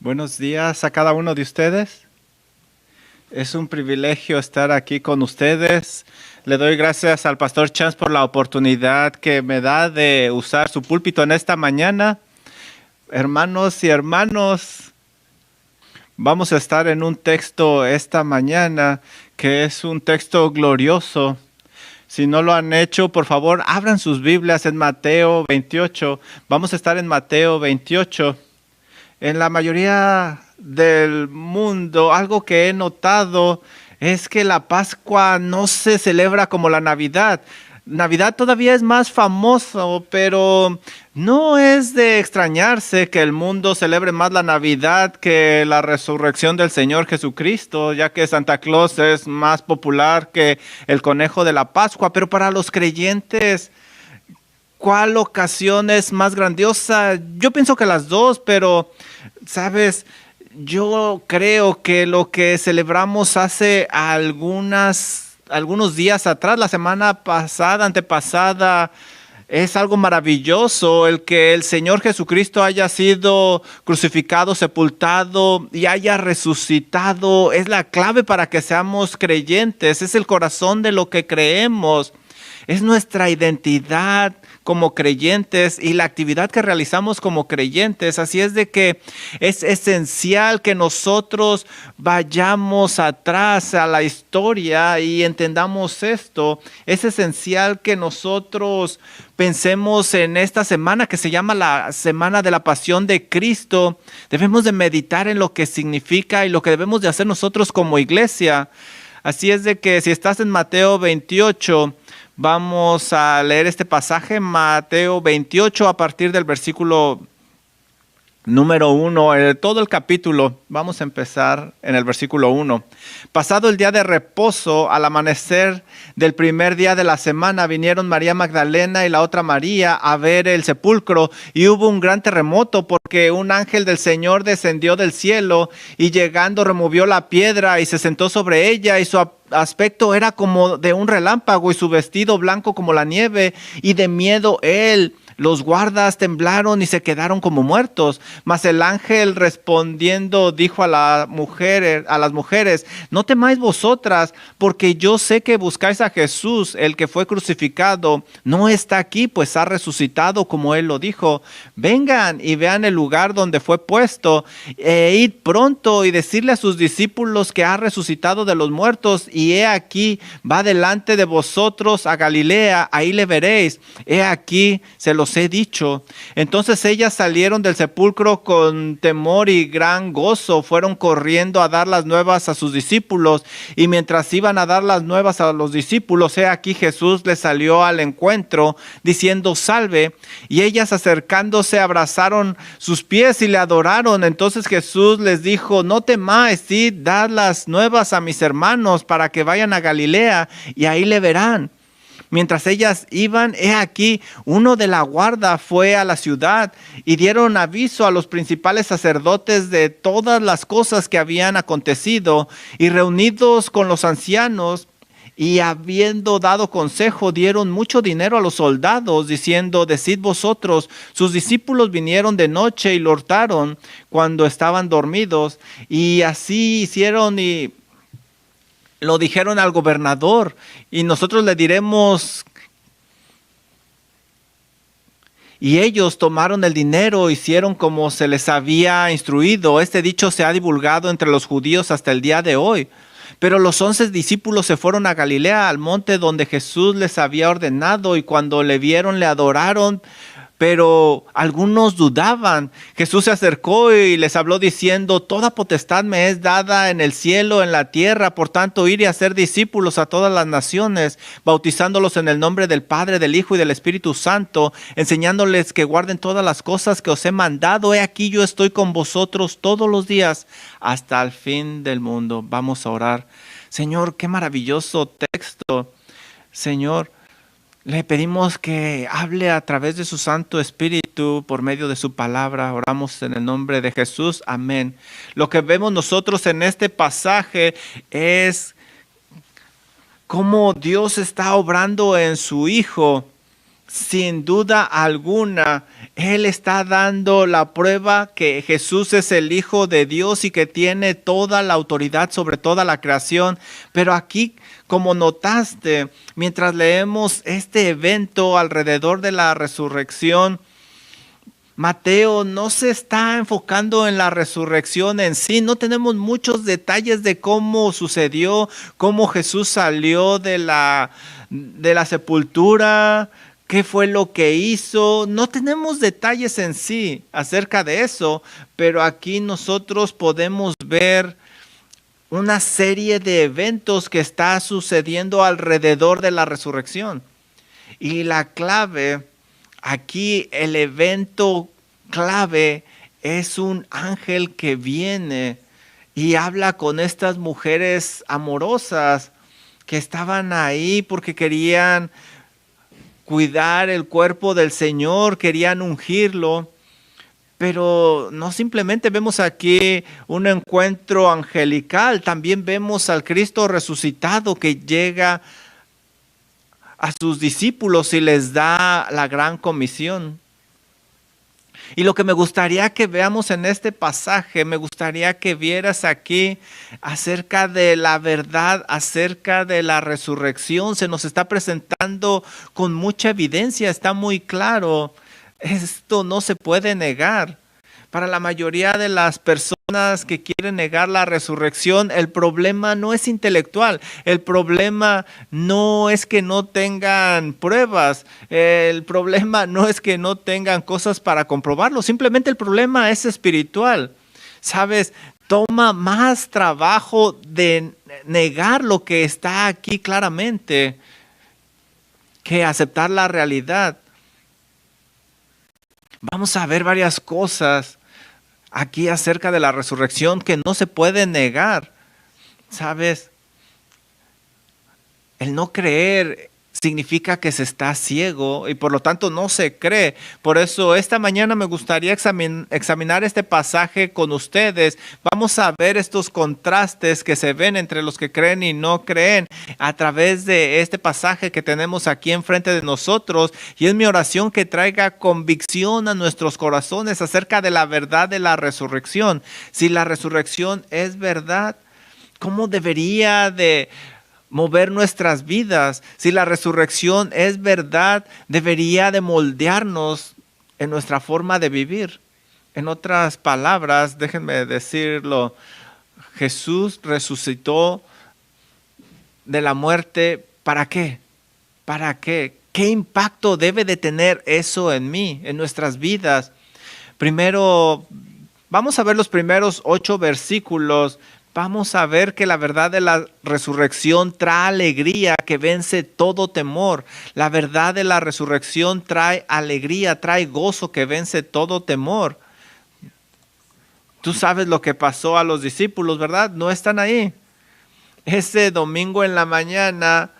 Buenos días a cada uno de ustedes. Es un privilegio estar aquí con ustedes. Le doy gracias al pastor Chance por la oportunidad que me da de usar su púlpito en esta mañana. Hermanos y hermanos, vamos a estar en un texto esta mañana que es un texto glorioso. Si no lo han hecho, por favor, abran sus Biblias en Mateo 28. Vamos a estar en Mateo 28. En la mayoría del mundo, algo que he notado es que la Pascua no se celebra como la Navidad. Navidad todavía es más famoso, pero no es de extrañarse que el mundo celebre más la Navidad que la resurrección del Señor Jesucristo, ya que Santa Claus es más popular que el conejo de la Pascua. Pero para los creyentes, ¿cuál ocasión es más grandiosa? Yo pienso que las dos, pero, ¿sabes? Yo creo que lo que celebramos hace algunos días atrás, la semana pasada, antepasada, es algo maravilloso. El que el Señor Jesucristo haya sido crucificado, sepultado y haya resucitado es la clave para que seamos creyentes. Es el corazón de lo que creemos. Es nuestra identidad como creyentes y la actividad que realizamos como creyentes. Así es de que es esencial que nosotros vayamos atrás a la historia y entendamos esto. Es esencial que nosotros pensemos en esta semana que se llama la Semana de la Pasión de Cristo. Debemos de meditar en lo que significa y lo que debemos de hacer nosotros como iglesia. Así es de que si estás en Mateo 28, vamos a leer este pasaje, Mateo 28, a partir del versículo número 1, todo el capítulo. Vamos a empezar en el versículo 1. Pasado el día de reposo, al amanecer del primer día de la semana, vinieron María Magdalena y la otra María a ver el sepulcro, y hubo un gran terremoto, porque un ángel del Señor descendió del cielo, y llegando removió la piedra y se sentó sobre ella, y su aspecto era como de un relámpago, y su vestido blanco como la nieve, y de miedo los guardas temblaron y se quedaron como muertos. Mas el ángel respondiendo dijo a las mujeres: no temáis vosotras, porque yo sé que buscáis a Jesús, el que fue crucificado. No está aquí, pues ha resucitado como él lo dijo. Vengan y vean el lugar donde fue puesto, id pronto y decirle a sus discípulos que ha resucitado de los muertos, y he aquí, va delante de vosotros a Galilea, ahí le veréis. He aquí, se los he dicho. Entonces ellas salieron del sepulcro con temor y gran gozo, fueron corriendo a dar las nuevas a sus discípulos, y mientras iban a dar las nuevas a los discípulos, he aquí Jesús les salió al encuentro, diciendo: salve. Y ellas, acercándose, abrazaron sus pies y le adoraron. Entonces Jesús les dijo: no temáis, id, dad las nuevas a mis hermanos, para que vayan a Galilea, y ahí le verán. Mientras ellas iban, he aquí, uno de la guarda fue a la ciudad, y dieron aviso a los principales sacerdotes de todas las cosas que habían acontecido, y reunidos con los ancianos, y habiendo dado consejo, dieron mucho dinero a los soldados, diciendo: decid vosotros, sus discípulos vinieron de noche y lo hurtaron cuando estaban dormidos. Y así hicieron, y lo dijeron al gobernador, y nosotros le diremos. Y ellos tomaron el dinero, hicieron como se les había instruido. Este dicho se ha divulgado entre los judíos hasta el día de hoy. Pero los 11 discípulos se fueron a Galilea, al monte donde Jesús les había ordenado, y cuando le vieron, le adoraron. Pero algunos dudaban. Jesús se acercó y les habló diciendo: toda potestad me es dada en el cielo, en la tierra. Por tanto, ir y hacer discípulos a todas las naciones, bautizándolos en el nombre del Padre, del Hijo y del Espíritu Santo, enseñándoles que guarden todas las cosas que os he mandado. He aquí, yo estoy con vosotros todos los días hasta el fin del mundo. Vamos a orar. Señor, qué maravilloso texto. Señor, le pedimos que hable a través de su Santo Espíritu por medio de su palabra. Oramos en el nombre de Jesús. Amén. Lo que vemos nosotros en este pasaje es cómo Dios está obrando en su Hijo. sin duda alguna, Él está dando la prueba que Jesús es el Hijo de Dios y que tiene toda la autoridad sobre toda la creación. Pero aquí, como notaste, mientras leemos este evento alrededor de la resurrección, Mateo no se está enfocando en la resurrección en sí. No tenemos muchos detalles de cómo sucedió, cómo Jesús salió de la sepultura, qué fue lo que hizo. No tenemos detalles en sí acerca de eso, pero aquí nosotros podemos ver una serie de eventos que está sucediendo alrededor de la resurrección. Y la clave, aquí el evento clave es un ángel que viene y habla con estas mujeres amorosas que estaban ahí porque querían cuidar el cuerpo del Señor, querían ungirlo. Pero no simplemente vemos aquí un encuentro angelical, también vemos al Cristo resucitado que llega a sus discípulos y les da la gran comisión. Y lo que me gustaría que veamos en este pasaje, me gustaría que vieras aquí acerca de la verdad, acerca de la resurrección. Se nos está presentando con mucha evidencia, está muy claro. Esto no se puede negar. Para la mayoría de las personas que quieren negar la resurrección, el problema no es intelectual, el problema no es que no tengan pruebas, el problema no es que no tengan cosas para comprobarlo, simplemente el problema es espiritual. ¿Sabes? Toma más trabajo de negar lo que está aquí claramente que aceptar la realidad. Vamos a ver varias cosas aquí acerca de la resurrección que no se puede negar. ¿Sabes? El no creer significa que se está ciego y por lo tanto no se cree. Por eso esta mañana me gustaría examinar este pasaje con ustedes. Vamos a ver estos contrastes que se ven entre los que creen y no creen a través de este pasaje que tenemos aquí enfrente de nosotros. Y es mi oración que traiga convicción a nuestros corazones acerca de la verdad de la resurrección. Si la resurrección es verdad, ¿cómo debería de mover nuestras vidas? Si la resurrección es verdad, debería de moldearnos en nuestra forma de vivir. En otras palabras, déjenme decirlo, Jesús resucitó de la muerte. ¿Para qué? ¿Para qué? ¿Qué impacto debe de tener eso en mí, en nuestras vidas? Primero, vamos a ver los primeros 8 versículos. Vamos a ver que la verdad de la resurrección trae alegría que vence todo temor. La verdad de la resurrección trae alegría, trae gozo que vence todo temor. Tú sabes lo que pasó a los discípulos, ¿verdad? No están ahí. Ese domingo en la mañana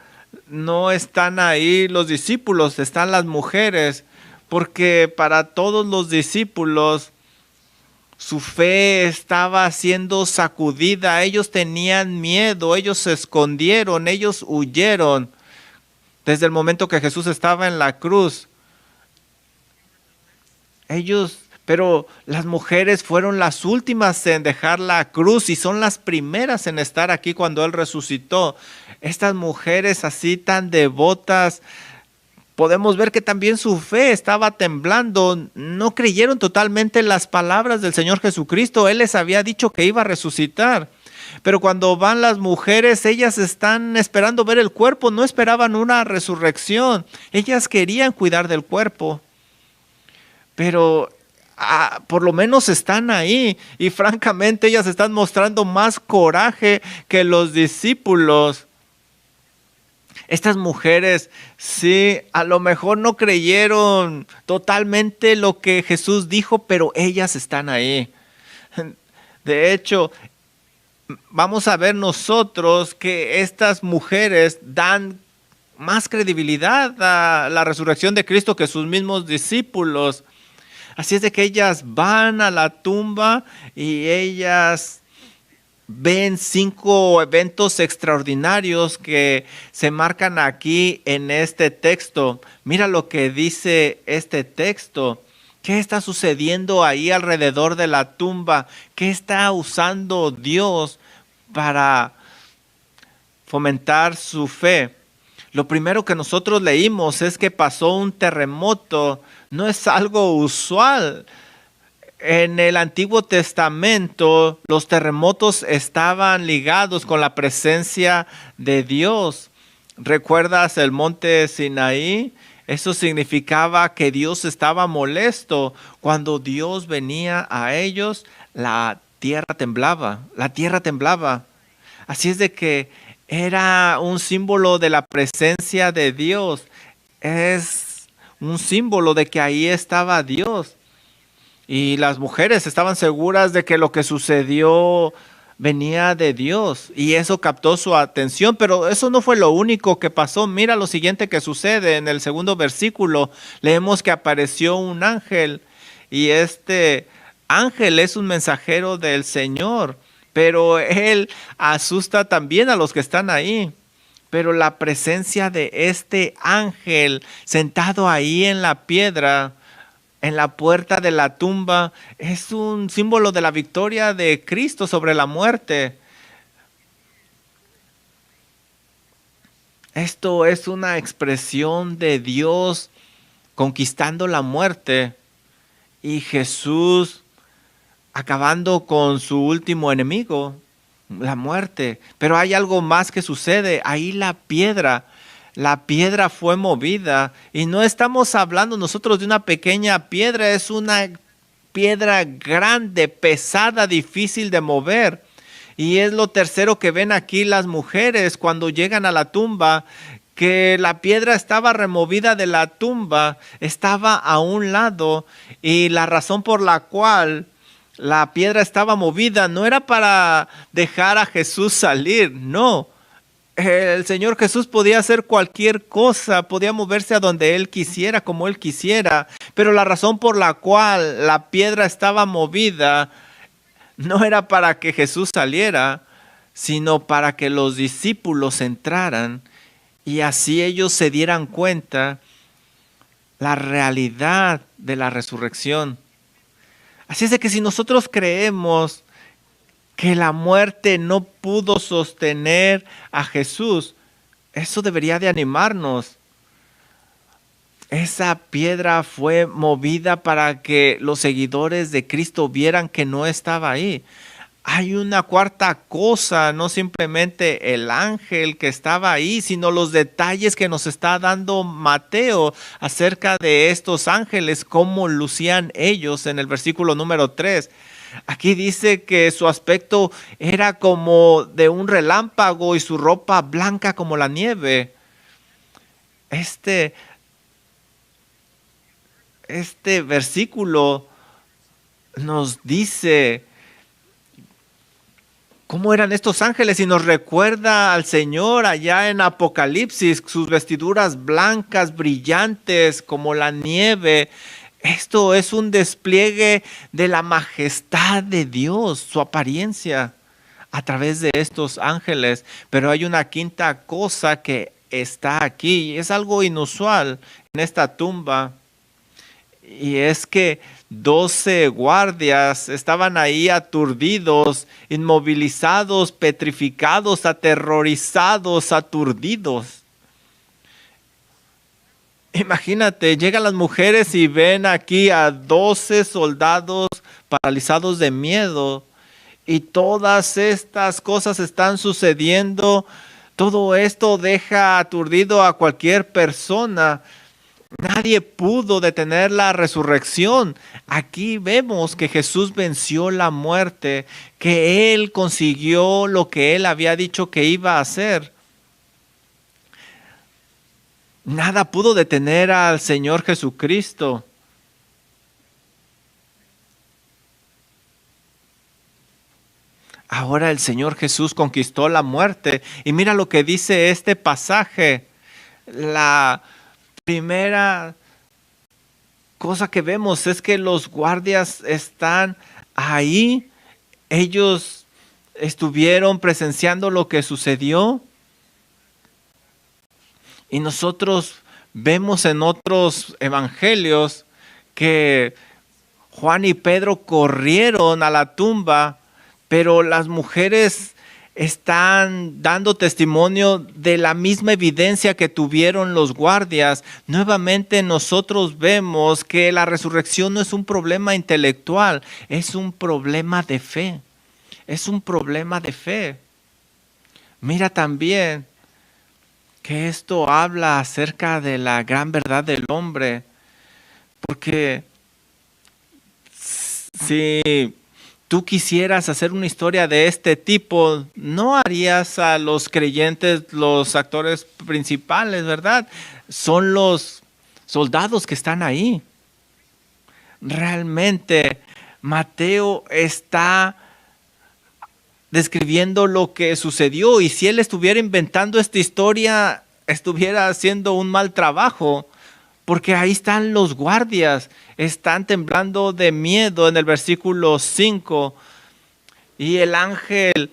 no están ahí los discípulos, están las mujeres, porque para todos los discípulos su fe estaba siendo sacudida, ellos tenían miedo, ellos se escondieron, ellos huyeron desde el momento que Jesús estaba en la cruz. Pero las mujeres fueron las últimas en dejar la cruz y son las primeras en estar aquí cuando Él resucitó. Estas mujeres así tan devotas, podemos ver que también su fe estaba temblando. No creyeron totalmente las palabras del Señor Jesucristo. Él les había dicho que iba a resucitar. Pero cuando van las mujeres, ellas están esperando ver el cuerpo. No esperaban una resurrección. Ellas querían cuidar del cuerpo. Pero por lo menos están ahí. Y francamente ellas están mostrando más coraje que los discípulos. Estas mujeres, sí, a lo mejor no creyeron totalmente lo que Jesús dijo, pero ellas están ahí. De hecho, vamos a ver nosotros que estas mujeres dan más credibilidad a la resurrección de Cristo que sus mismos discípulos. Así es de que ellas van a la tumba y ellas ven 5 eventos extraordinarios que se marcan aquí en este texto. Mira lo que dice este texto. ¿Qué está sucediendo ahí alrededor de la tumba? ¿Qué está usando Dios para fomentar su fe? Lo primero que nosotros leímos es que pasó un terremoto. No es algo usual. En el Antiguo Testamento, los terremotos estaban ligados con la presencia de Dios. ¿Recuerdas el monte Sinaí? Eso significaba que Dios estaba molesto. Cuando Dios venía a ellos, la tierra temblaba. La tierra temblaba. Así es de que era un símbolo de la presencia de Dios. Es un símbolo de que ahí estaba Dios. Y las mujeres estaban seguras de que lo que sucedió venía de Dios y eso captó su atención, pero eso no fue lo único que pasó. Mira lo siguiente que sucede en el segundo versículo. Leemos que apareció un ángel y este ángel es un mensajero del Señor, pero él asusta también a los que están ahí. Pero la presencia de este ángel sentado ahí en la piedra, en la puerta de la tumba, es un símbolo de la victoria de Cristo sobre la muerte. Esto es una expresión de Dios conquistando la muerte y Jesús acabando con su último enemigo, la muerte. Pero hay algo más que sucede. Ahí la piedra fue movida y no estamos hablando nosotros de una pequeña piedra, es una piedra grande, pesada, difícil de mover. Y es lo tercero que ven aquí las mujeres cuando llegan a la tumba, que la piedra estaba removida de la tumba, estaba a un lado y la razón por la cual la piedra estaba movida no era para dejar a Jesús salir, no. El Señor Jesús podía hacer cualquier cosa, podía moverse a donde Él quisiera, como Él quisiera, pero la razón por la cual la piedra estaba movida no era para que Jesús saliera, sino para que los discípulos entraran y así ellos se dieran cuenta la realidad de la resurrección. Así es de que si nosotros creemos que la muerte no pudo sostener a Jesús, eso debería de animarnos. Esa piedra fue movida para que los seguidores de Cristo vieran que no estaba ahí. Hay una cuarta cosa, no simplemente el ángel que estaba ahí, sino los detalles que nos está dando Mateo acerca de estos ángeles, cómo lucían ellos en el versículo número 3. Aquí dice que su aspecto era como de un relámpago y su ropa blanca como la nieve. Este versículo nos dice cómo eran estos ángeles y nos recuerda al Señor allá en Apocalipsis, sus vestiduras blancas, brillantes como la nieve. Esto es un despliegue de la majestad de Dios, su apariencia a través de estos ángeles. Pero hay una quinta cosa que está aquí, es algo inusual en esta tumba. Y es que 12 guardias estaban ahí aturdidos, inmovilizados, petrificados, aterrorizados, aturdidos. Imagínate, llegan las mujeres y ven aquí a 12 soldados paralizados de miedo y todas estas cosas están sucediendo. Todo esto deja aturdido a cualquier persona. Nadie pudo detener la resurrección. Aquí vemos que Jesús venció la muerte, que Él consiguió lo que Él había dicho que iba a hacer. Nada pudo detener al Señor Jesucristo. Ahora el Señor Jesús conquistó la muerte. Y mira lo que dice este pasaje. La primera cosa que vemos es que los guardias están ahí. Ellos estuvieron presenciando lo que sucedió. Y nosotros vemos en otros evangelios que Juan y Pedro corrieron a la tumba, pero las mujeres están dando testimonio de la misma evidencia que tuvieron los guardias. Nuevamente nosotros vemos que la resurrección no es un problema intelectual, es un problema de fe. Es un problema de fe. Mira también que esto habla acerca de la gran verdad del hombre, porque si tú quisieras hacer una historia de este tipo, no harías a los creyentes los actores principales, ¿verdad? Son los soldados que están ahí. Realmente Mateo está describiendo lo que sucedió, y si él estuviera inventando esta historia, estuviera haciendo un mal trabajo, porque ahí están los guardias, están temblando de miedo en el versículo 5, y el ángel,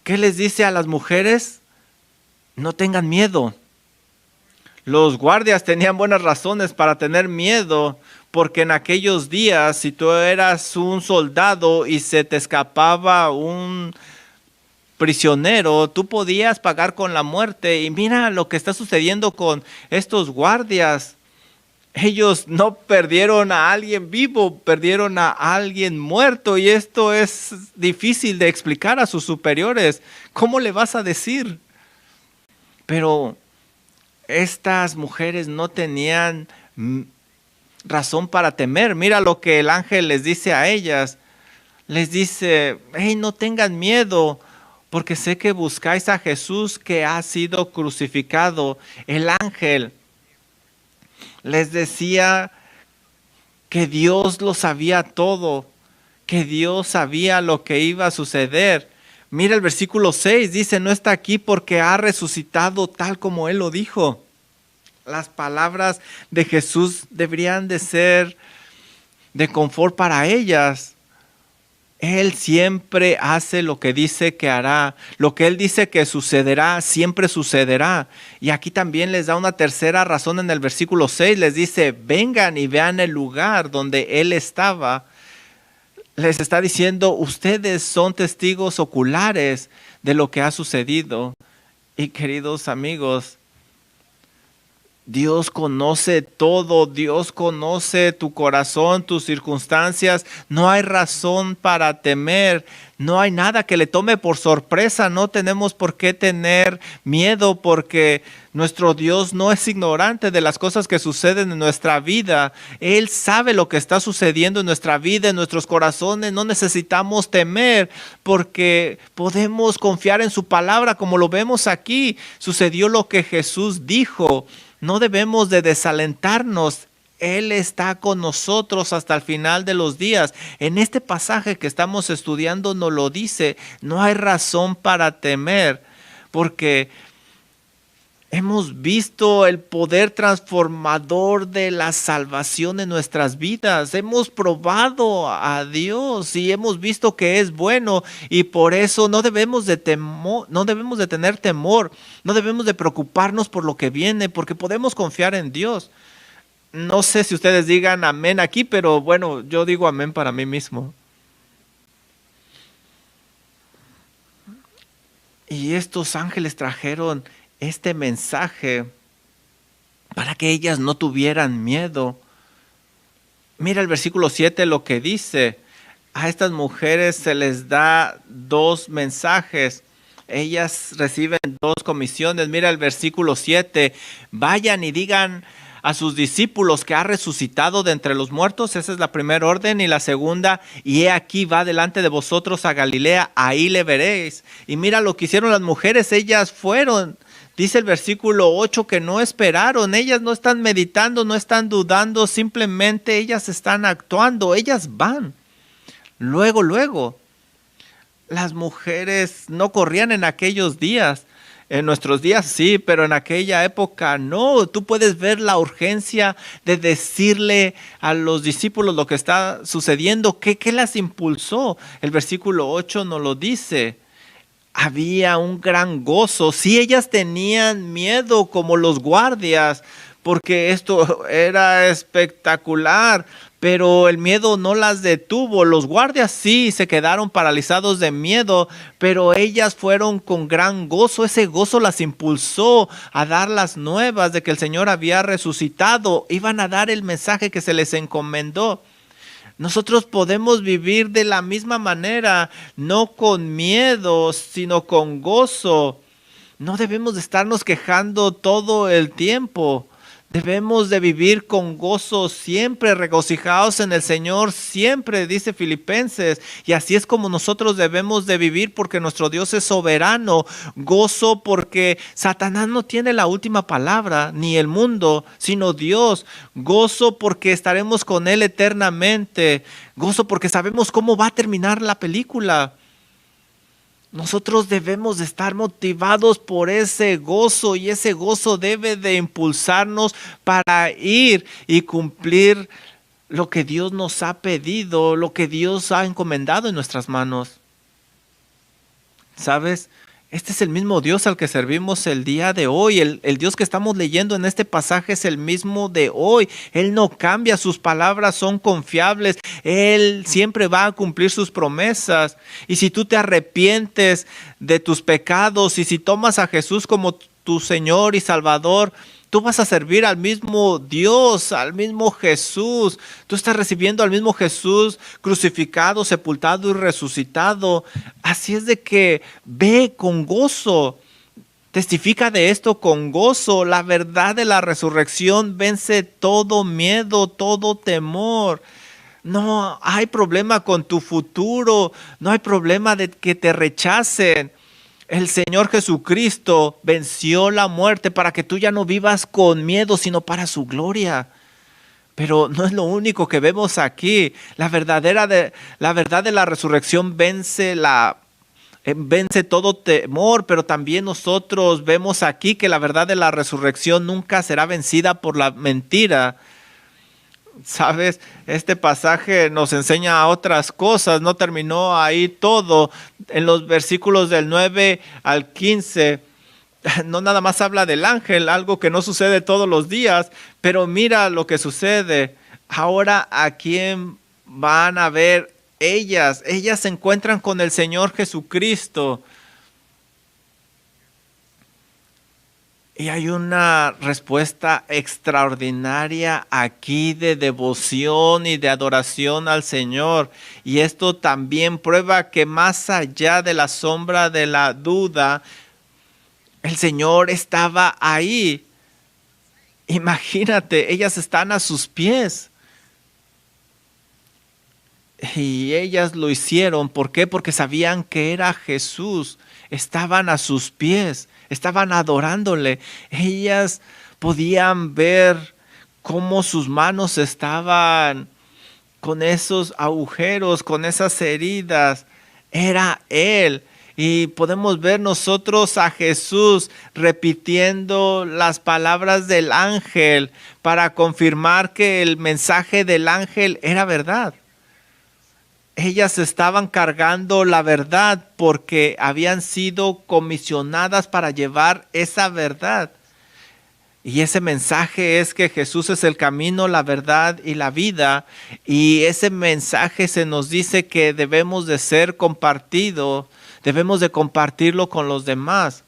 ¿qué les dice a las mujeres? No tengan miedo. Los guardias tenían buenas razones para tener miedo, porque en aquellos días, si tú eras un soldado y se te escapaba un prisionero, tú podías pagar con la muerte. Y mira lo que está sucediendo con estos guardias. Ellos no perdieron a alguien vivo, perdieron a alguien muerto, y esto es difícil de explicar a sus superiores. ¿Cómo le vas a decir? Pero estas mujeres no tenían razón para temer. Mira lo que el ángel les dice a ellas. Les dice, hey, no tengan miedo, porque sé que buscáis a Jesús que ha sido crucificado. El ángel les decía que Dios lo sabía todo, que Dios sabía lo que iba a suceder. Mira el versículo 6, dice, no está aquí porque ha resucitado tal como Él lo dijo. Las palabras de Jesús deberían de ser de confort para ellas. Él siempre hace lo que dice que hará. Lo que Él dice que sucederá, siempre sucederá. Y aquí también les da una tercera razón en el versículo 6. Les dice, vengan y vean el lugar donde Él estaba. Les está diciendo, ustedes son testigos oculares de lo que ha sucedido. Y queridos amigos, Dios conoce todo, Dios conoce tu corazón, tus circunstancias. No hay razón para temer, no hay nada que le tome por sorpresa. No tenemos por qué tener miedo, porque nuestro Dios no es ignorante de las cosas que suceden en nuestra vida. Él sabe lo que está sucediendo en nuestra vida, en nuestros corazones. No necesitamos temer, porque podemos confiar en su palabra, como lo vemos aquí. Sucedió lo que Jesús dijo. No debemos de desalentarnos. Él está con nosotros hasta el final de los días. En este pasaje que estamos estudiando nos lo dice. No hay razón para temer, porque hemos visto el poder transformador de la salvación en nuestras vidas. Hemos probado a Dios y hemos visto que es bueno, y por eso no debemos de tener temor, no debemos de preocuparnos por lo que viene, porque podemos confiar en Dios. No sé si ustedes digan amén aquí, pero bueno, yo digo amén para mí mismo. Y estos ángeles trajeron este mensaje para que ellas no tuvieran miedo. Mira el versículo 7 lo que dice. A estas mujeres se les da dos mensajes. Ellas reciben dos comisiones. Mira el versículo 7. Vayan y digan a sus discípulos que ha resucitado de entre los muertos. Esa es la primera orden. Y la segunda, y he aquí va delante de vosotros a Galilea, ahí le veréis. Y mira lo que hicieron las mujeres. Ellas fueron. Dice el versículo 8 que no esperaron. Ellas no están meditando, no están dudando. Simplemente ellas están actuando. Ellas van. Luego. Las mujeres no corrían en aquellos días. En nuestros días sí, pero en aquella época no. Tú puedes ver la urgencia de decirle a los discípulos lo que está sucediendo. ¿Qué las impulsó? El versículo 8 nos lo dice. había un gran gozo. Sí, ellas tenían miedo como los guardias, porque esto era espectacular, pero el miedo no las detuvo. Los guardias sí se quedaron paralizados de miedo, pero ellas fueron con gran gozo. Ese gozo las impulsó a dar las nuevas de que el Señor había resucitado. Iban a dar el mensaje que se les encomendó. Nosotros podemos vivir de la misma manera, no con miedo, sino con gozo. No debemos de estarnos quejando todo el tiempo. Debemos de vivir con gozo siempre, regocijados en el Señor siempre, dice Filipenses. Y así es como nosotros debemos de vivir, porque nuestro Dios es soberano. Gozo porque Satanás no tiene la última palabra, ni el mundo, sino Dios. Gozo porque estaremos con Él eternamente. Gozo porque sabemos cómo va a terminar la película. Nosotros debemos de estar motivados por ese gozo, y ese gozo debe de impulsarnos para ir y cumplir lo que Dios nos ha pedido, lo que Dios ha encomendado en nuestras manos. ¿Sabes? Este es el mismo Dios al que servimos el día de hoy. El Dios que estamos leyendo en este pasaje es el mismo de hoy. Él no cambia, sus palabras son confiables. Él siempre va a cumplir sus promesas. Y si tú te arrepientes de tus pecados y si tomas a Jesús como tu Señor y Salvador, tú vas a servir al mismo Dios, al mismo Jesús. Tú estás recibiendo al mismo Jesús crucificado, sepultado y resucitado. Así es de que ve con gozo. Testifica de esto con gozo. La verdad de la resurrección vence todo miedo, todo temor. No hay problema con tu futuro. No hay problema de que te rechacen. El Señor Jesucristo venció la muerte para que tú ya no vivas con miedo, sino para su gloria. Pero no es lo único que vemos aquí. La verdad de la resurrección vence todo temor, pero también nosotros vemos aquí que la verdad de la resurrección nunca será vencida por la mentira. ¿Sabes? Este pasaje nos enseña otras cosas, no terminó ahí todo. En los versículos del 9 al 15, no nada más habla del ángel, algo que no sucede todos los días, pero mira lo que sucede. Ahora, ¿a quién van a ver ellas? Ellas se encuentran con el Señor Jesucristo. Y hay una respuesta extraordinaria aquí de devoción y de adoración al Señor. Y esto también prueba que más allá de la sombra de la duda, el Señor estaba ahí. Imagínate, ellas están a sus pies. Y ellas lo hicieron. ¿Por qué? Porque sabían que era Jesús. Estaban a sus pies. Estaban adorándole. Ellas podían ver cómo sus manos estaban con esos agujeros, con esas heridas. Era Él. Y podemos ver nosotros a Jesús repitiendo las palabras del ángel para confirmar que el mensaje del ángel era verdad. Ellas estaban cargando la verdad porque habían sido comisionadas para llevar esa verdad. Y ese mensaje es que Jesús es el camino, la verdad y la vida. Y ese mensaje se nos dice que debemos de ser compartido, debemos de compartirlo con los demás.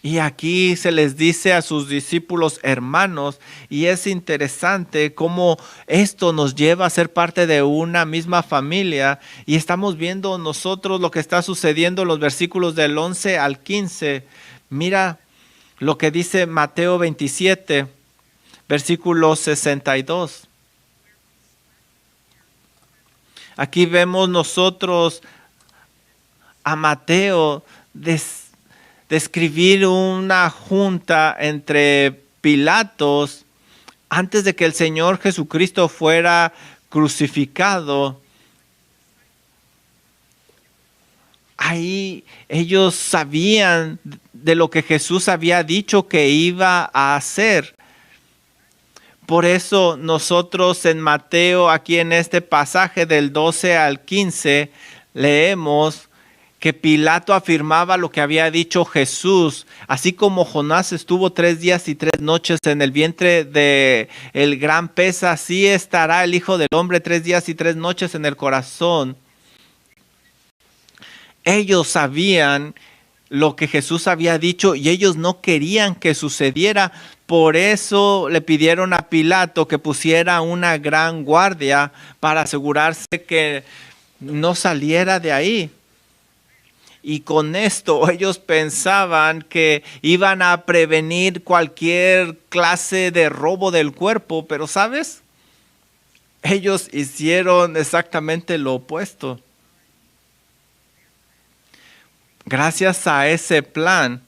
Y aquí se les dice a sus discípulos hermanos, y es interesante cómo esto nos lleva a ser parte de una misma familia. Y estamos viendo nosotros lo que está sucediendo en los versículos del 11 al 15. Mira lo que dice Mateo 27, versículo 62. Aquí vemos nosotros a Mateo describir una junta entre Pilatos antes de que el Señor Jesucristo fuera crucificado. Ahí ellos sabían de lo que Jesús había dicho que iba a hacer. Por eso nosotros en Mateo, aquí en este pasaje del 12 al 15, leemos que Pilato afirmaba lo que había dicho Jesús, así como Jonás estuvo 3 días y 3 noches en el vientre de el gran pez, así estará el Hijo del Hombre 3 días y 3 noches en el corazón. Ellos sabían lo que Jesús había dicho y ellos no querían que sucediera. Por eso le pidieron a Pilato que pusiera una gran guardia para asegurarse que no saliera de ahí. Y con esto ellos pensaban que iban a prevenir cualquier clase de robo del cuerpo, pero ¿sabes? Ellos hicieron exactamente lo opuesto. Gracias a ese plan,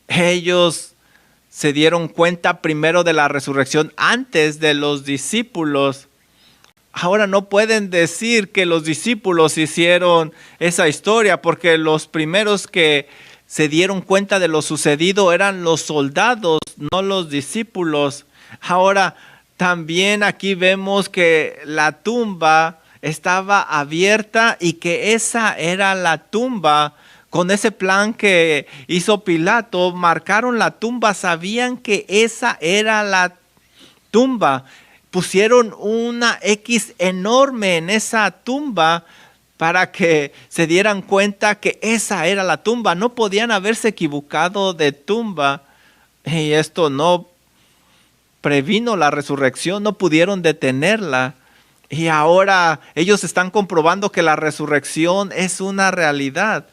ellos se dieron cuenta primero de la resurrección antes de los discípulos. Ahora no pueden decir que los discípulos hicieron esa historia, porque los primeros que se dieron cuenta de lo sucedido eran los soldados, no los discípulos. Ahora también aquí vemos que la tumba estaba abierta y que esa era la tumba. Con ese plan que hizo Pilato, marcaron la tumba, sabían que esa era la tumba. Pusieron una X enorme en esa tumba para que se dieran cuenta que esa era la tumba. No podían haberse equivocado de tumba. Y esto no previno la resurrección, no pudieron detenerla. Y ahora ellos están comprobando que la resurrección es una realidad.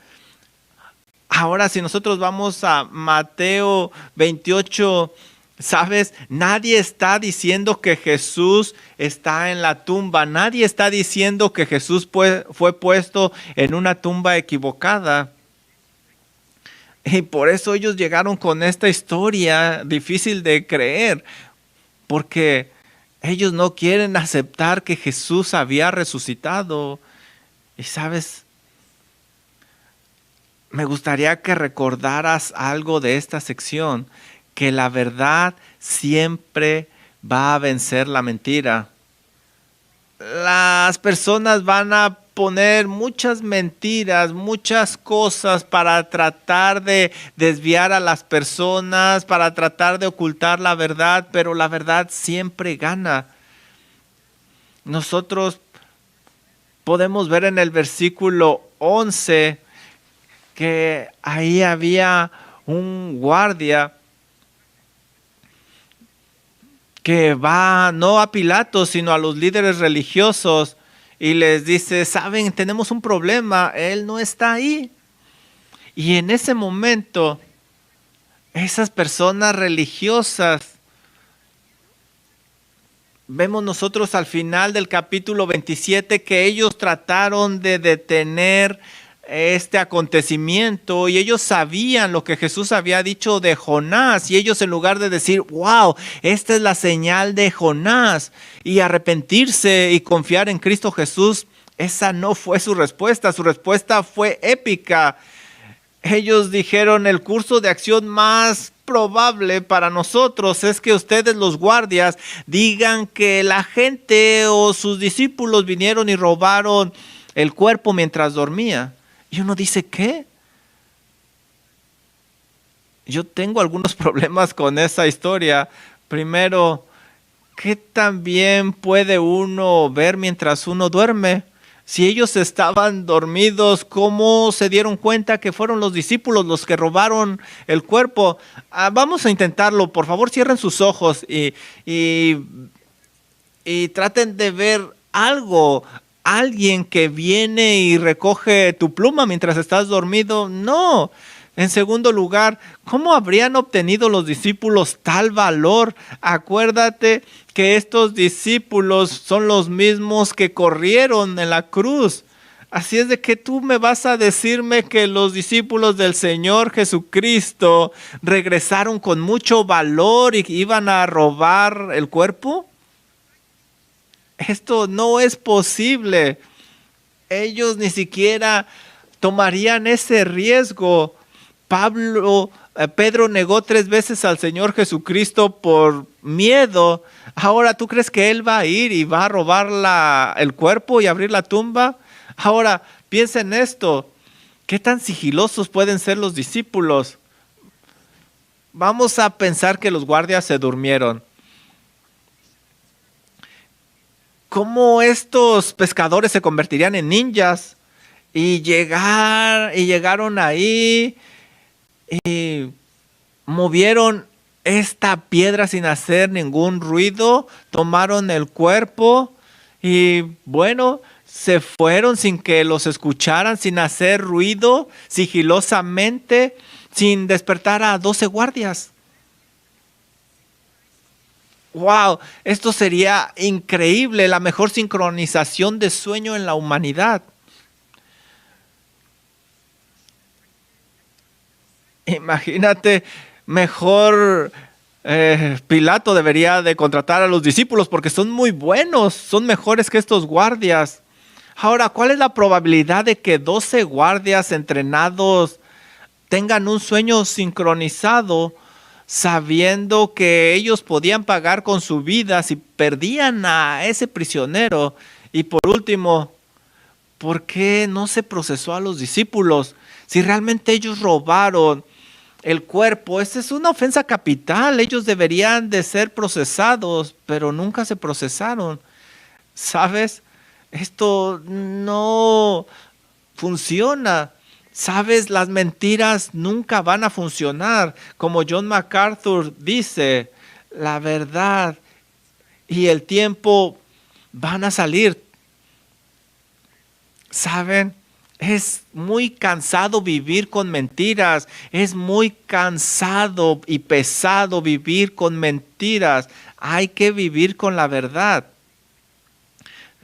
Ahora, si nosotros vamos a Mateo 28, ¿sabes? Nadie está diciendo que Jesús está en la tumba. Nadie está diciendo que Jesús fue puesto en una tumba equivocada. Y por eso ellos llegaron con esta historia difícil de creer. Porque ellos no quieren aceptar que Jesús había resucitado. Y ¿sabes? Me gustaría que recordaras algo de esta sección, que la verdad siempre va a vencer la mentira. Las personas van a poner muchas mentiras, muchas cosas para tratar de desviar a las personas, para tratar de ocultar la verdad, pero la verdad siempre gana. Nosotros podemos ver en el versículo 11 que ahí había un guardia que va no a Pilato, sino a los líderes religiosos y les dice, saben, tenemos un problema, él no está ahí. Y en ese momento, esas personas religiosas, vemos nosotros al final del capítulo 27 que ellos trataron de detener este acontecimiento y ellos sabían lo que Jesús había dicho de Jonás y ellos en lugar de decir, wow, esta es la señal de Jonás y arrepentirse y confiar en Cristo Jesús, esa no fue su respuesta fue épica. Ellos dijeron, el curso de acción más probable para nosotros es que ustedes los guardias digan que la gente o sus discípulos vinieron y robaron el cuerpo mientras dormía. Y uno dice, ¿qué? Yo tengo algunos problemas con esa historia. Primero, ¿qué tan bien puede uno ver mientras uno duerme? Si ellos estaban dormidos, ¿cómo se dieron cuenta que fueron los discípulos los que robaron el cuerpo? Vamos a intentarlo. Por favor, cierren sus ojos y traten de ver algo. Alguien que viene y recoge tu pluma mientras estás dormido, no. En segundo lugar, ¿cómo habrían obtenido los discípulos tal valor? Acuérdate que estos discípulos son los mismos que corrieron en la cruz. Así es de que tú me vas a decirme que los discípulos del Señor Jesucristo regresaron con mucho valor y iban a robar el cuerpo. Esto no es posible. Ellos ni siquiera tomarían ese riesgo. Pedro negó 3 veces al Señor Jesucristo por miedo. Ahora, ¿tú crees que él va a ir y va a robar el cuerpo y abrir la tumba? Ahora, piensa en esto. ¿Qué tan sigilosos pueden ser los discípulos? Vamos a pensar que los guardias se durmieron. ¿Cómo estos pescadores se convertirían en ninjas? Y llegaron ahí y movieron esta piedra sin hacer ningún ruido, tomaron el cuerpo y bueno, se fueron sin que los escucharan, sin hacer ruido, sigilosamente, sin despertar a 12 guardias. ¡Wow! Esto sería increíble, la mejor sincronización de sueño en la humanidad. Imagínate, mejor Pilato debería de contratar a los discípulos porque son muy buenos, son mejores que estos guardias. Ahora, ¿cuál es la probabilidad de que 12 guardias entrenados tengan un sueño sincronizado, sabiendo que ellos podían pagar con su vida si perdían a ese prisionero? Y por último, ¿por qué no se procesó a los discípulos? Si realmente ellos robaron el cuerpo, esta es una ofensa capital. Ellos deberían de ser procesados, pero nunca se procesaron. ¿Sabes? Esto no funciona. ¿Sabes? Las mentiras nunca van a funcionar. Como John MacArthur dice, la verdad y el tiempo van a salir. ¿Saben? Es muy cansado vivir con mentiras. Es muy cansado y pesado vivir con mentiras. Hay que vivir con la verdad.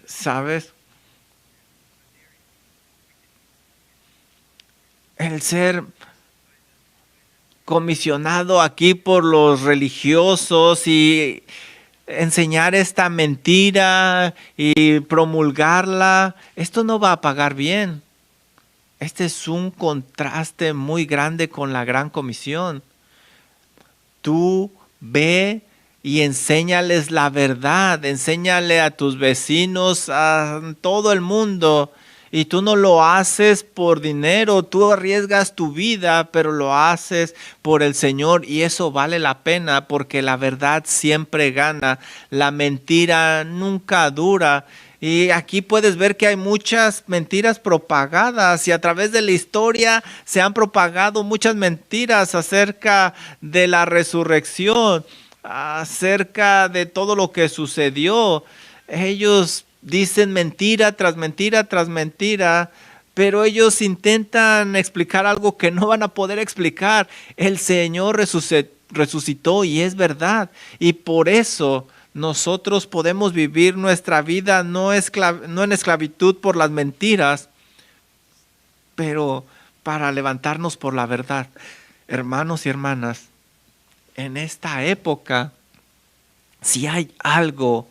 ¿Sabes? El ser comisionado aquí por los religiosos y enseñar esta mentira y promulgarla, esto no va a pagar bien. Este es un contraste muy grande con la Gran Comisión. Tú ve y enséñales la verdad, enséñale a tus vecinos, a todo el mundo. Y tú no lo haces por dinero, tú arriesgas tu vida, pero lo haces por el Señor y eso vale la pena porque la verdad siempre gana, la mentira nunca dura. Y aquí puedes ver que hay muchas mentiras propagadas y a través de la historia se han propagado muchas mentiras acerca de la resurrección, acerca de todo lo que sucedió. Ellos dicen mentira tras mentira tras mentira, pero ellos intentan explicar algo que no van a poder explicar. El Señor resucitó y es verdad. Y por eso nosotros podemos vivir nuestra vida no en esclavitud por las mentiras, pero para levantarnos por la verdad. Hermanos y hermanas, en esta época, si hay algo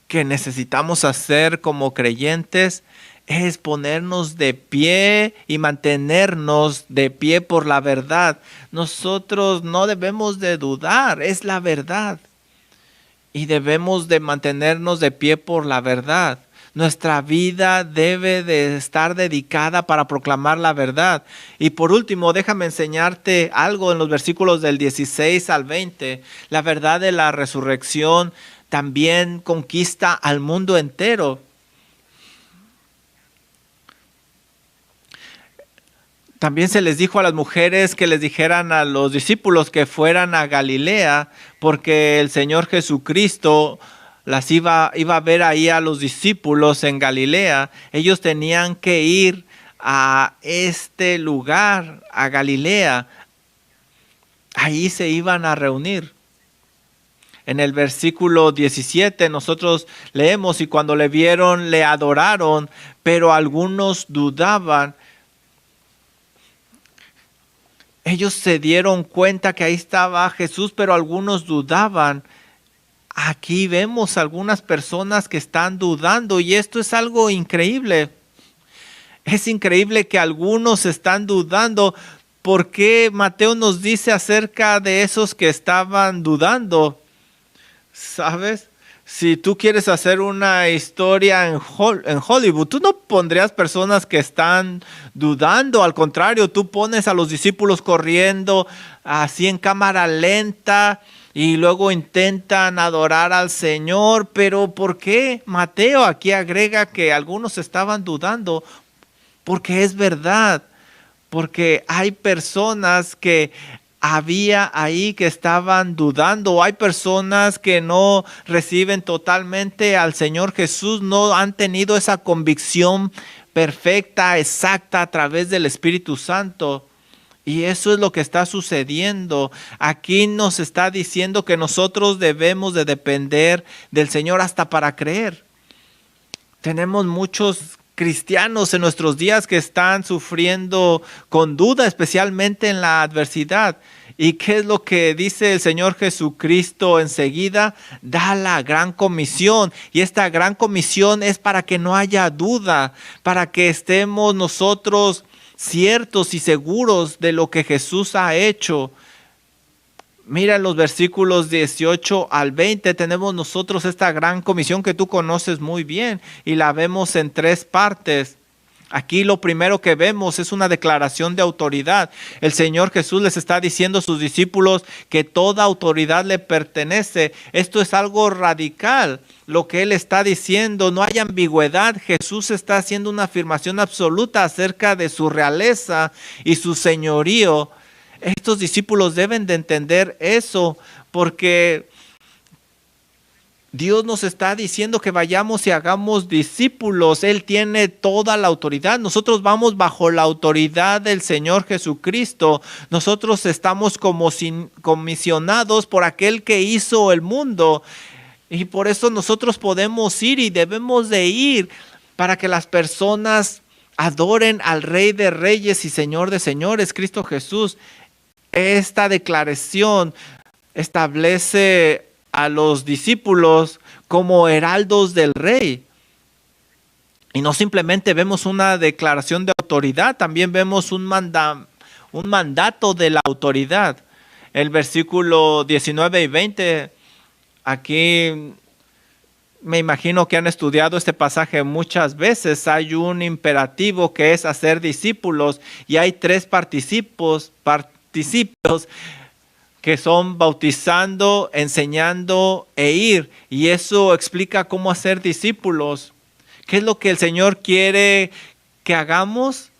que necesitamos hacer como creyentes, es ponernos de pie y mantenernos de pie por la verdad. Nosotros no debemos de dudar, es la verdad. Y debemos de mantenernos de pie por la verdad. Nuestra vida debe de estar dedicada para proclamar la verdad. Y por último, déjame enseñarte algo en los versículos del 16 al 20. La verdad de la resurrección también conquista al mundo entero. También se les dijo a las mujeres que les dijeran a los discípulos que fueran a Galilea, porque el Señor Jesucristo las iba a ver ahí a los discípulos en Galilea. Ellos tenían que ir a este lugar, a Galilea. Ahí se iban a reunir. En el versículo 17 nosotros leemos, y cuando le vieron le adoraron, pero algunos dudaban. Ellos se dieron cuenta que ahí estaba Jesús, pero algunos dudaban. Aquí vemos algunas personas que están dudando y esto es algo increíble. Es increíble que algunos están dudando. ¿Por qué Mateo nos dice acerca de esos que estaban dudando? ¿Sabes? Si tú quieres hacer una historia en Hollywood, tú no pondrías personas que están dudando. Al contrario, tú pones a los discípulos corriendo así en cámara lenta y luego intentan adorar al Señor. Pero ¿por qué? Mateo aquí agrega que algunos estaban dudando, porque es verdad. Porque hay personas que había ahí que estaban dudando. Hay personas que no reciben totalmente al Señor Jesús, no han tenido esa convicción perfecta, exacta a través del Espíritu Santo. Y eso es lo que está sucediendo. Aquí nos está diciendo que nosotros debemos de depender del Señor hasta para creer. Tenemos muchos cristianos en nuestros días que están sufriendo con duda, especialmente en la adversidad. ¿Y qué es lo que dice el Señor Jesucristo enseguida? Da la gran comisión. Y esta gran comisión es para que no haya duda, para que estemos nosotros ciertos y seguros de lo que Jesús ha hecho. Mira, en los versículos 18 al 20 tenemos nosotros esta gran comisión que tú conoces muy bien y la vemos en 3 partes. Aquí lo primero que vemos es una declaración de autoridad. El Señor Jesús les está diciendo a sus discípulos que toda autoridad le pertenece. Esto es algo radical. Lo que Él está diciendo, no hay ambigüedad. Jesús está haciendo una afirmación absoluta acerca de su realeza y su señorío. Estos discípulos deben de entender eso, porque Dios nos está diciendo que vayamos y hagamos discípulos. Él tiene toda la autoridad. Nosotros vamos bajo la autoridad del Señor Jesucristo. Nosotros estamos como comisionados por aquel que hizo el mundo. Y por eso nosotros podemos ir y debemos de ir para que las personas adoren al Rey de Reyes y Señor de Señores, Cristo Jesús. Esta declaración establece a los discípulos como heraldos del Rey. Y no simplemente vemos una declaración de autoridad, también vemos un mandato de la autoridad. El versículo 19 y 20, aquí me imagino que han estudiado este pasaje muchas veces. Hay un imperativo que es hacer discípulos y hay 3 participos que son bautizando, enseñando e ir. Y eso explica cómo hacer discípulos. ¿Qué es lo que el Señor quiere que hagamos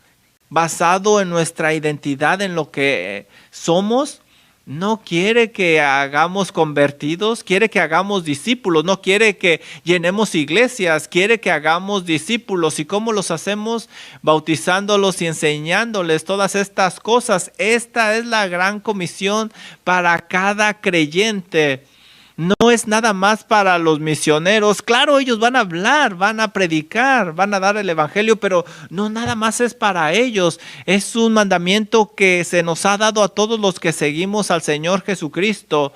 basado en nuestra identidad, en lo que somos? No quiere que hagamos convertidos, quiere que hagamos discípulos, no quiere que llenemos iglesias, quiere que hagamos discípulos. ¿Y cómo los hacemos? Bautizándolos y enseñándoles todas estas cosas. Esta es la gran comisión para cada creyente. No es nada más para los misioneros. Claro, ellos van a hablar, van a predicar, van a dar el evangelio, pero no nada más es para ellos. Es un mandamiento que se nos ha dado a todos los que seguimos al Señor Jesucristo.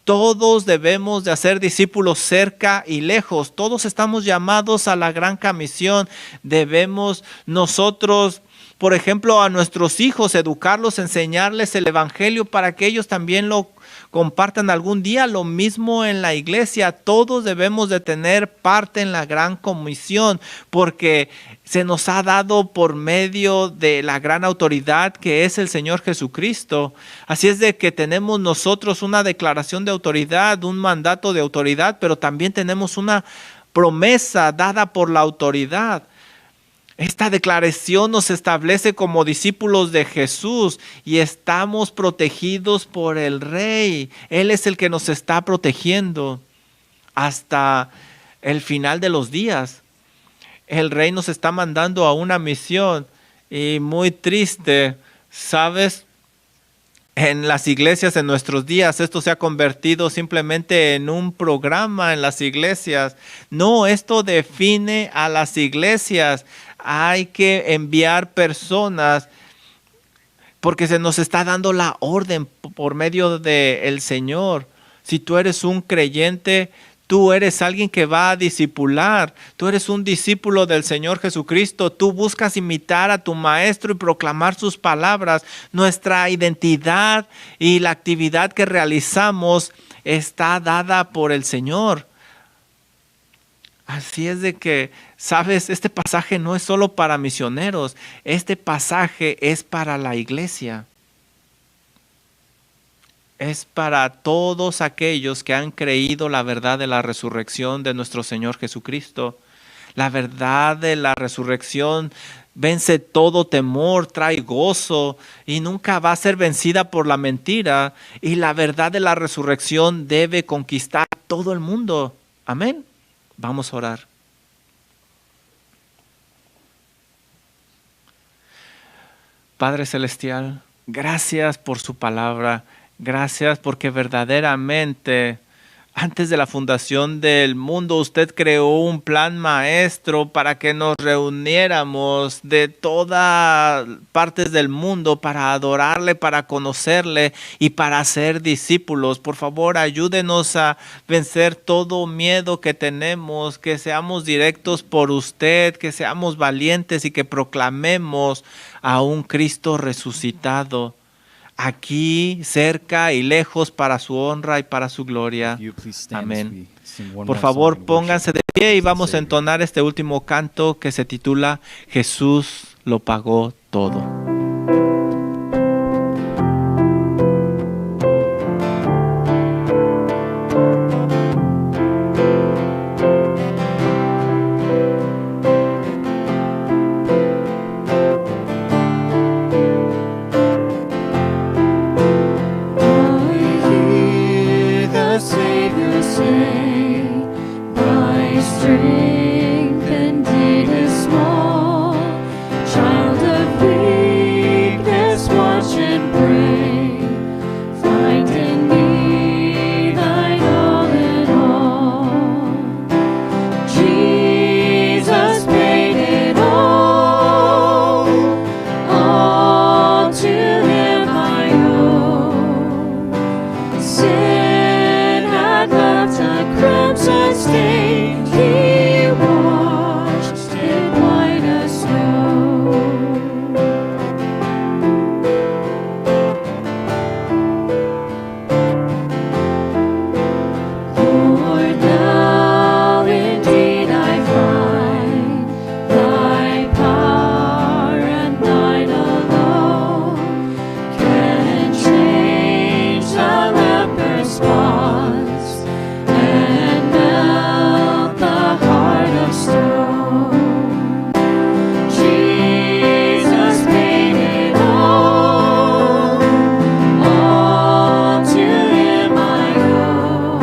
Todos debemos de hacer discípulos cerca y lejos. Todos estamos llamados a la gran comisión. Debemos nosotros, por ejemplo, a nuestros hijos, educarlos, enseñarles el evangelio para que ellos también lo compartan algún día. Lo mismo en la iglesia. Todos debemos de tener parte en la gran comisión, porque se nos ha dado por medio de la gran autoridad que es el Señor Jesucristo. Así es de que tenemos nosotros una declaración de autoridad, un mandato de autoridad, pero también tenemos una promesa dada por la autoridad. Esta declaración nos establece como discípulos de Jesús y estamos protegidos por el Rey. Él es el que nos está protegiendo hasta el final de los días. El Rey nos está mandando a una misión y muy triste, ¿sabes? En las iglesias en nuestros días esto se ha convertido simplemente en un programa en las iglesias. No, esto define a las iglesias. Hay que enviar personas porque se nos está dando la orden por medio del Señor. Si tú eres un creyente, tú eres alguien que va a discipular. Tú eres un discípulo del Señor Jesucristo. Tú buscas imitar a tu maestro y proclamar sus palabras. Nuestra identidad y la actividad que realizamos está dada por el Señor. Así es de que, sabes, este pasaje no es solo para misioneros, este pasaje es para la iglesia. Es para todos aquellos que han creído la verdad de la resurrección de nuestro Señor Jesucristo. La verdad de la resurrección vence todo temor, trae gozo y nunca va a ser vencida por la mentira. Y la verdad de la resurrección debe conquistar todo el mundo. Amén. Vamos a orar. Padre Celestial, gracias por su palabra. Gracias porque verdaderamente antes de la fundación del mundo usted creó un plan maestro para que nos reuniéramos de todas partes del mundo para adorarle, para conocerle y para ser discípulos. Por favor, ayúdenos a vencer todo miedo que tenemos, que seamos directos por usted, que seamos valientes y que proclamemos a un Cristo resucitado, aquí, cerca y lejos, para su honra y para su gloria. Amén. Por favor, pónganse de pie y vamos a entonar este último canto que se titula Jesús lo pagó todo. Strength indeed is small, child of weakness, watch and pray. Find in me thine all in all. Jesus paid it all to him I owe. Sin had left a crimson stain. He washed it white as snow. Lord, now indeed I find thy power and thine alone can change the leper's spots and melt the heart of stone. Jesus paid it all to him I owe.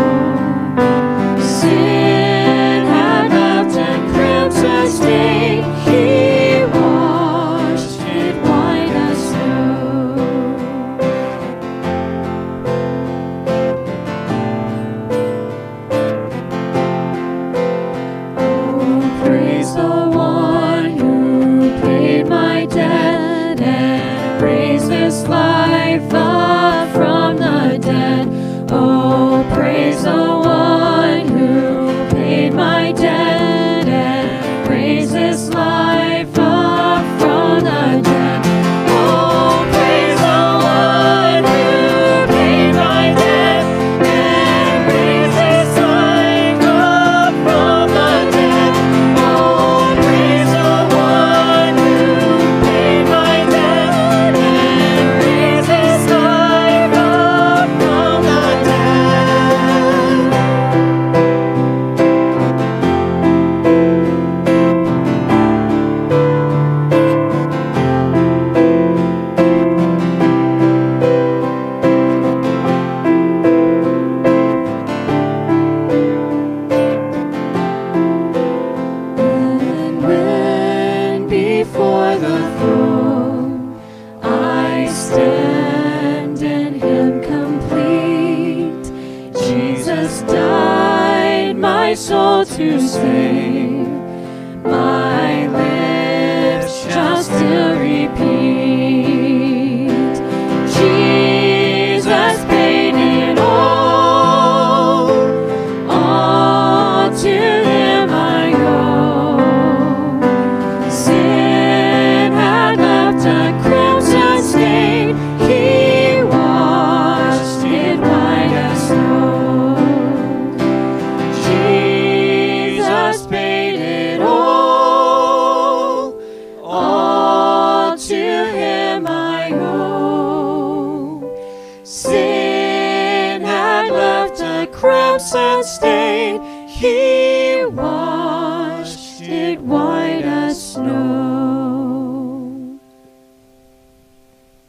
Sin had left a crimson stain, he washed it white as snow. Oh, praise the one who paid my debt and raised this life up from the dead. Oh, praise the one who paid my debt and raised this life up from the dead. Oh, praise the one who paid my debt and raised this life up from the dead. Oh, praise the one who paid my debt and raised this life up from the dead. And when before the throne I stand in him complete, Jesus died my soul to save, my lips just to repeat. Jesus paid it all to him I owe. Sin had left a crimson stain, he washed it white as snow. Jesus paid white, white as snow.